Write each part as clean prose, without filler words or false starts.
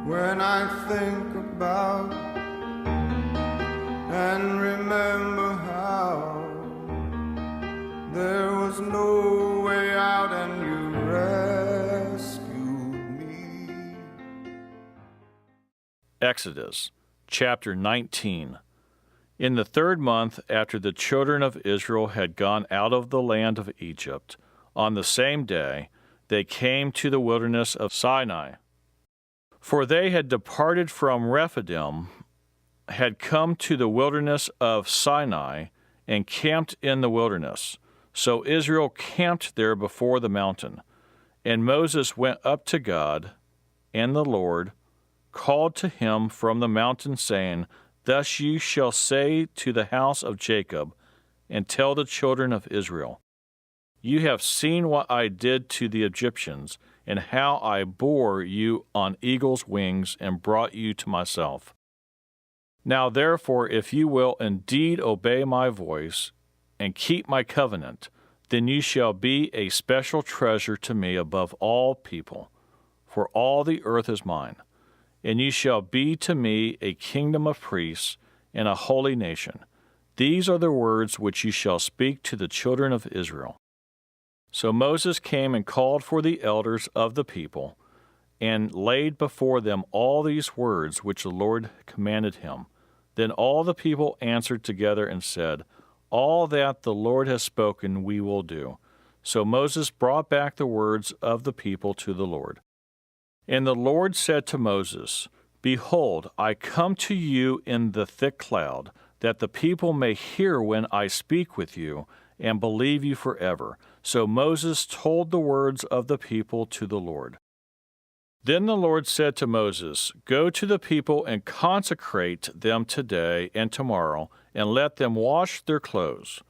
when I think about and remember how there was no way out and you rescued me. Exodus chapter 19. In the 3rd month after the children of Israel had gone out of the land of Egypt, on the same day they came to the wilderness of Sinai. For they had departed from Rephidim, had come to the wilderness of Sinai, and camped in the wilderness. So Israel camped there before the mountain. And Moses went up to God, and the Lord called to him from the mountain, saying, Thus you shall say to the house of Jacob, and tell the children of Israel, You have seen what I did to the Egyptians, and how I bore you on eagle's wings and brought you to myself. Now therefore, if you will indeed obey my voice, and keep my covenant, then you shall be a special treasure to me above all people, for all the earth is mine. And you shall be to me a kingdom of priests and a holy nation. These are the words which you shall speak to the children of Israel. So Moses came and called for the elders of the people, and laid before them all these words which the Lord commanded him. Then all the people answered together and said, All that the Lord has spoken we will do. So Moses brought back the words of the people to the Lord. And the Lord said to Moses, Behold, I come to you in the thick cloud, that the people may hear when I speak with you, and believe you forever. So Moses told the words of the people to the Lord. Then the Lord said to Moses, Go to the people and consecrate them today and tomorrow, and let them wash their clothes,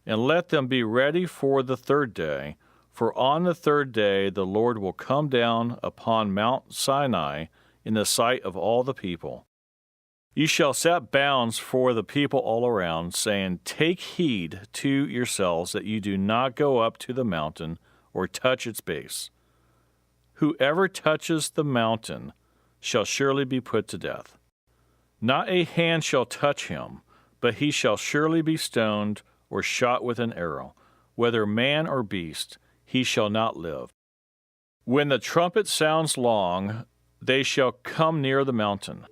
and let them be ready for the 3rd day. For on the 3rd day the Lord will come down upon Mount Sinai in the sight of all the people. You shall set bounds for the people all around, saying, Take heed to yourselves that you do not go up to the mountain or touch its base. Whoever touches the mountain shall surely be put to death. Not a hand shall touch him, but he shall surely be stoned or shot with an arrow. Whether man or beast, he shall not live. When the trumpet sounds long, they shall come near the mountain.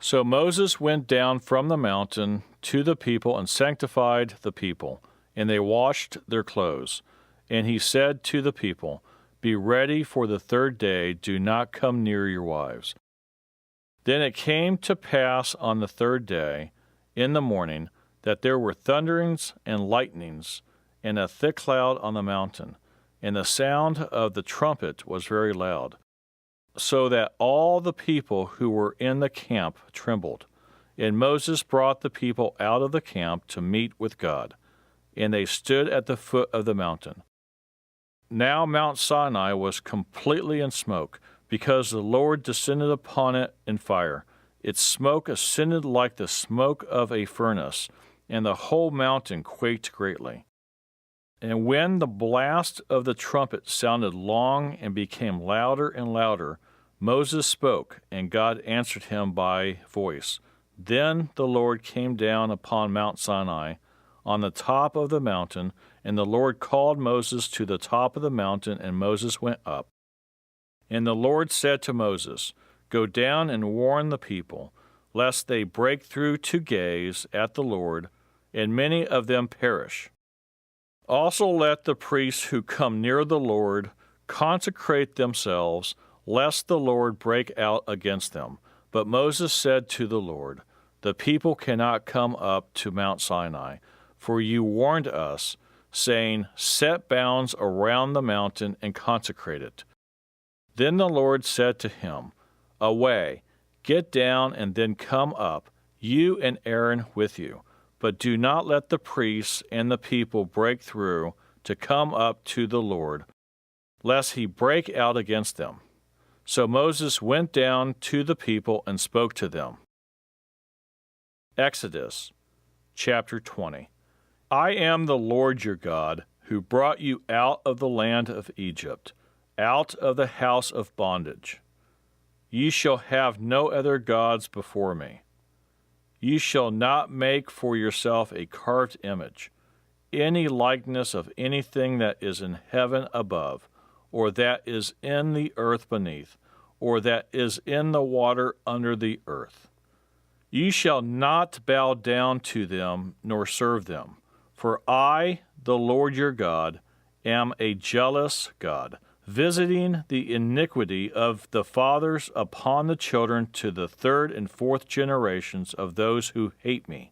So Moses went down from the mountain to the people and sanctified the people, and they washed their clothes. And he said to the people, Be ready for the 3rd day, do not come near your wives. Then it came to pass on the 3rd day, in the morning, that there were thunderings and lightnings, and a thick cloud on the mountain, and the sound of the trumpet was very loud, so that all the people who were in the camp trembled. And Moses brought the people out of the camp to meet with God, and they stood at the foot of the mountain. Now Mount Sinai was completely in smoke, because the Lord descended upon it in fire. Its smoke ascended like the smoke of a furnace, and the whole mountain quaked greatly. And when the blast of the trumpet sounded long and became louder and louder, Moses spoke, and God answered him by voice. Then the Lord came down upon Mount Sinai, on the top of the mountain, and the Lord called Moses to the top of the mountain, and Moses went up. And the Lord said to Moses, Go down and warn the people, lest they break through to gaze at the Lord, and many of them perish. Also let the priests who come near the Lord consecrate themselves, lest the Lord break out against them. But Moses said to the Lord, The people cannot come up to Mount Sinai, for you warned us, saying, Set bounds around the mountain and consecrate it. Then the Lord said to him, Away, get down and then come up, you and Aaron with you. But do not let the priests and the people break through to come up to the Lord, lest he break out against them. So Moses went down to the people and spoke to them. Exodus chapter 20. I am the Lord your God, who brought you out of the land of Egypt, out of the house of bondage. Ye shall have no other gods before me. Ye shall not make for yourself a carved image, any likeness of anything that is in heaven above, or that is in the earth beneath, or that is in the water under the earth. Ye shall not bow down to them, nor serve them. For I, the Lord your God, am a jealous God, visiting the iniquity of the fathers upon the children to the third and fourth generations of those who hate me,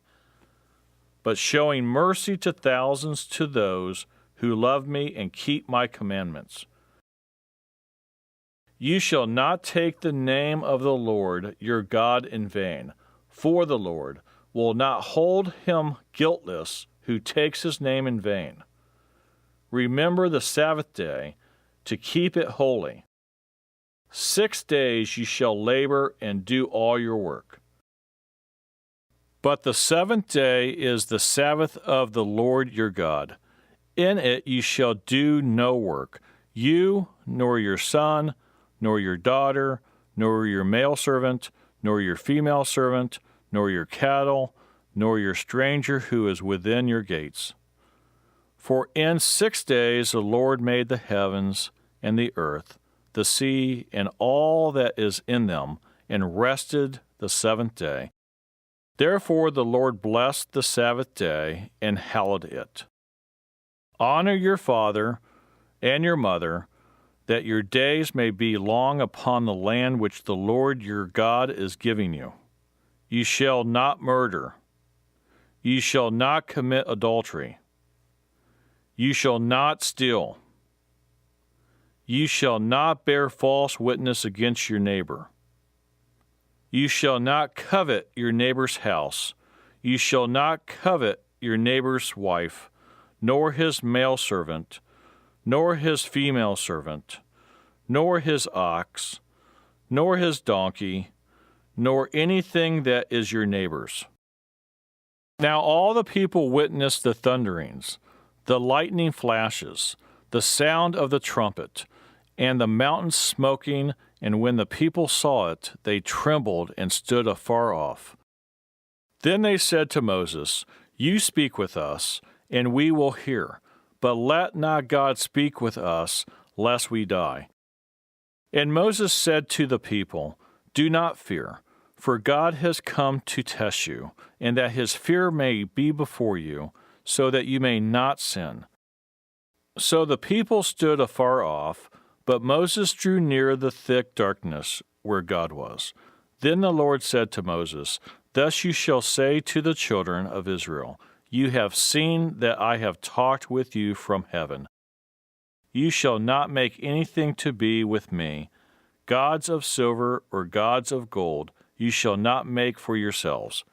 but showing mercy to thousands to those who love me and keep my commandments. You shall not take the name of the Lord your God in vain, for the Lord will not hold him guiltless who takes his name in vain. Remember the Sabbath day, to keep it holy. 6 days ye shall labor and do all your work. But the seventh day is the Sabbath of the Lord your God. In it ye shall do no work, you, nor your son, nor your daughter, nor your male servant, nor your female servant, nor your cattle, nor your stranger who is within your gates. For in 6 days the Lord made the heavens and the earth, the sea, and all that is in them, and rested the seventh day. Therefore the Lord blessed the Sabbath day and hallowed it. Honor your father and your mother, that your days may be long upon the land which the Lord your God is giving you. You shall not murder. You shall not commit adultery. You shall not steal. You shall not bear false witness against your neighbor. You shall not covet your neighbor's house. You shall not covet your neighbor's wife, nor his male servant, nor his female servant, nor his ox, nor his donkey, nor anything that is your neighbor's. Now all the people witnessed the thunderings, the lightning flashes, the sound of the trumpet, and the mountain smoking, and when the people saw it, they trembled and stood afar off. Then they said to Moses, You speak with us, and we will hear, but let not God speak with us, lest we die. And Moses said to the people, Do not fear, for God has come to test you, and that his fear may be before you, so that you may not sin. So the people stood afar off, but Moses drew near the thick darkness where God was. Then the Lord said to Moses, Thus you shall say to the children of Israel, You have seen that I have talked with you from heaven. You shall not make anything to be with me, gods of silver or gods of gold you shall not make for yourselves.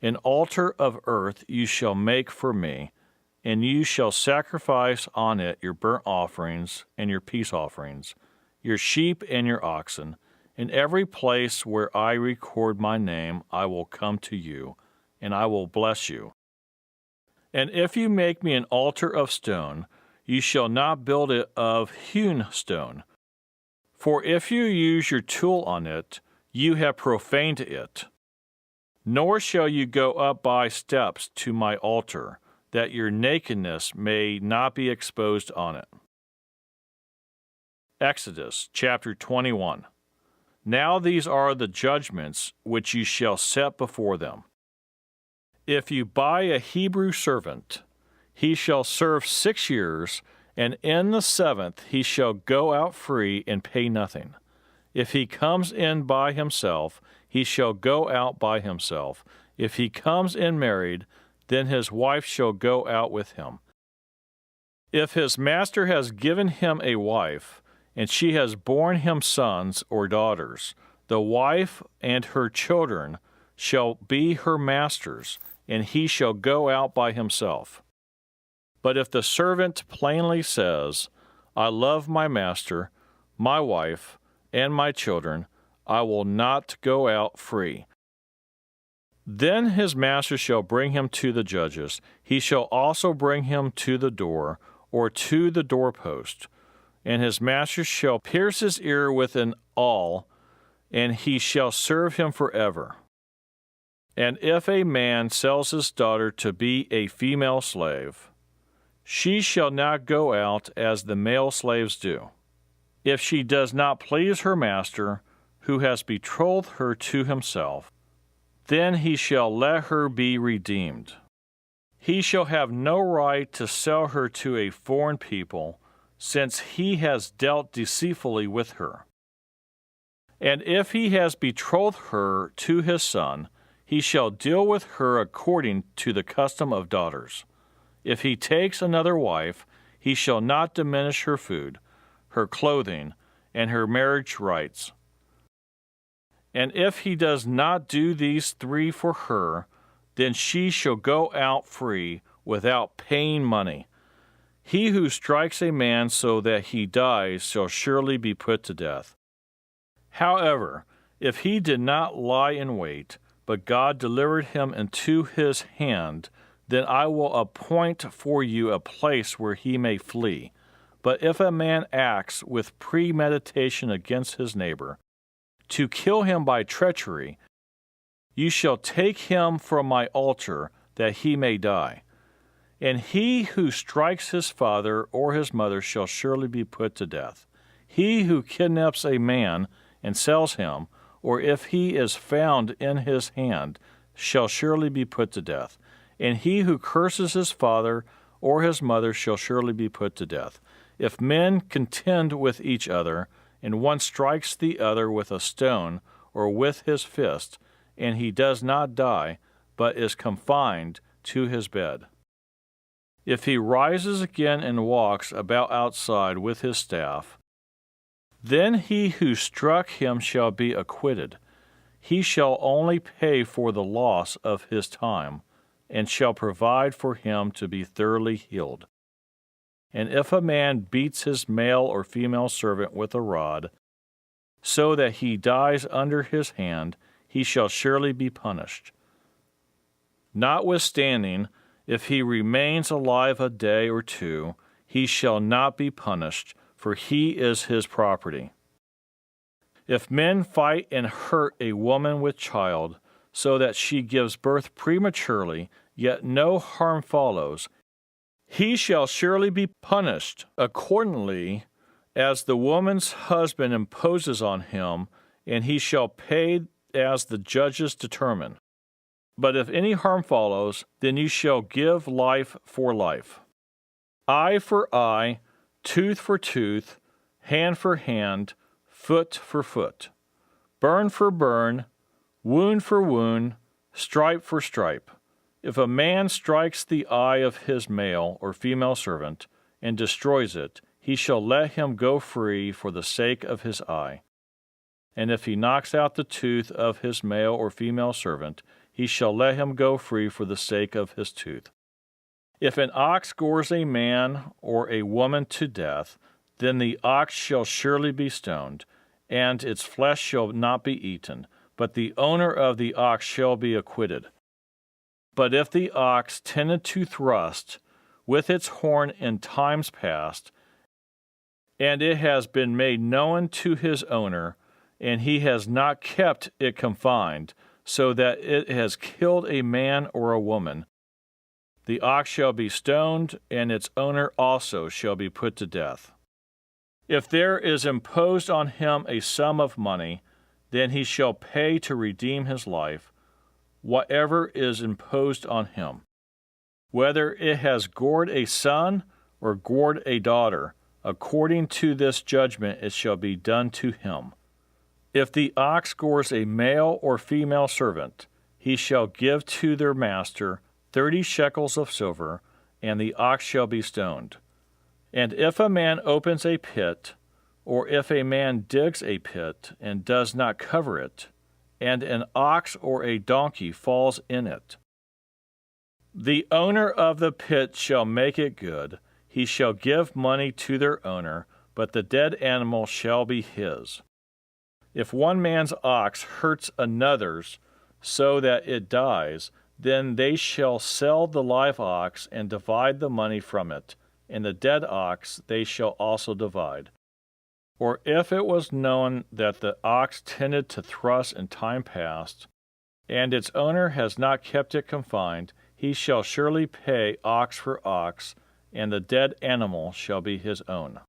An altar of earth you shall make for me, and you shall sacrifice on it your burnt offerings and your peace offerings, your sheep and your oxen. In every place where I record my name, I will come to you, and I will bless you. And if you make me an altar of stone, you shall not build it of hewn stone. For if you use your tool on it, you have profaned it. Nor shall you go up by steps to my altar, that your nakedness may not be exposed on it. Exodus chapter 21. Now these are the judgments which you shall set before them. If you buy a Hebrew servant, he shall serve 6 years, and in the 7th he shall go out free and pay nothing. If he comes in by himself, he shall go out by himself. If he comes in married, then his wife shall go out with him. If his master has given him a wife, and she has borne him sons or daughters, the wife and her children shall be her master's, and he shall go out by himself. But if the servant plainly says, I love my master, my wife, and my children, I will not go out free. Then his master shall bring him to the judges. He shall also bring him to the door, or to the doorpost. And his master shall pierce his ear with an awl, and he shall serve him forever. And if a man sells his daughter to be a female slave, she shall not go out as the male slaves do. If she does not please her master, who has betrothed her to himself, then he shall let her be redeemed. He shall have no right to sell her to a foreign people, since he has dealt deceitfully with her. And if he has betrothed her to his son, he shall deal with her according to the custom of daughters. If he takes another wife, he shall not diminish her food, her clothing, and her marriage rights. And if he does not do these three for her, then she shall go out free without paying money. He who strikes a man so that he dies shall surely be put to death. However, if he did not lie in wait, but God delivered him into his hand, then I will appoint for you a place where he may flee. But if a man acts with premeditation against his neighbor, to kill him by treachery, you shall take him from my altar, that he may die. And he who strikes his father or his mother shall surely be put to death. He who kidnaps a man and sells him, or if he is found in his hand, shall surely be put to death. And he who curses his father or his mother shall surely be put to death. If men contend with each other, and one strikes the other with a stone or with his fist, and he does not die, but is confined to his bed. If he rises again and walks about outside with his staff, then he who struck him shall be acquitted. He shall only pay for the loss of his time, and shall provide for him to be thoroughly healed. And if a man beats his male or female servant with a rod, so that he dies under his hand, he shall surely be punished. Notwithstanding, if he remains alive a day or two, he shall not be punished, for he is his property. If men fight and hurt a woman with child, so that she gives birth prematurely, yet no harm follows, he shall surely be punished accordingly as the woman's husband imposes on him, and he shall pay as the judges determine. But if any harm follows, then you shall give life for life. Eye for eye, tooth for tooth, hand for hand, foot for foot. Burn for burn, wound for wound, stripe for stripe. If a man strikes the eye of his male or female servant and destroys it, he shall let him go free for the sake of his eye. And if he knocks out the tooth of his male or female servant, he shall let him go free for the sake of his tooth. If an ox gores a man or a woman to death, then the ox shall surely be stoned, and its flesh shall not be eaten, but the owner of the ox shall be acquitted. But if the ox tended to thrust with its horn in times past, and it has been made known to his owner, and he has not kept it confined, so that it has killed a man or a woman, the ox shall be stoned, and its owner also shall be put to death. If there is imposed on him a sum of money, then he shall pay to redeem his life, whatever is imposed on him. Whether it has gored a son or gored a daughter, according to this judgment it shall be done to him. If the ox gores a male or female servant, he shall give to their master 30 shekels of silver, and the ox shall be stoned. And if a man opens a pit, or if a man digs a pit and does not cover it, and an ox or a donkey falls in it, the owner of the pit shall make it good. He shall give money to their owner, but the dead animal shall be his. If one man's ox hurts another's so that it dies, then they shall sell the live ox and divide the money from it, and the dead ox they shall also divide. Or if it was known that the ox tended to thrust in time past, and its owner has not kept it confined, he shall surely pay ox for ox, and the dead animal shall be his own.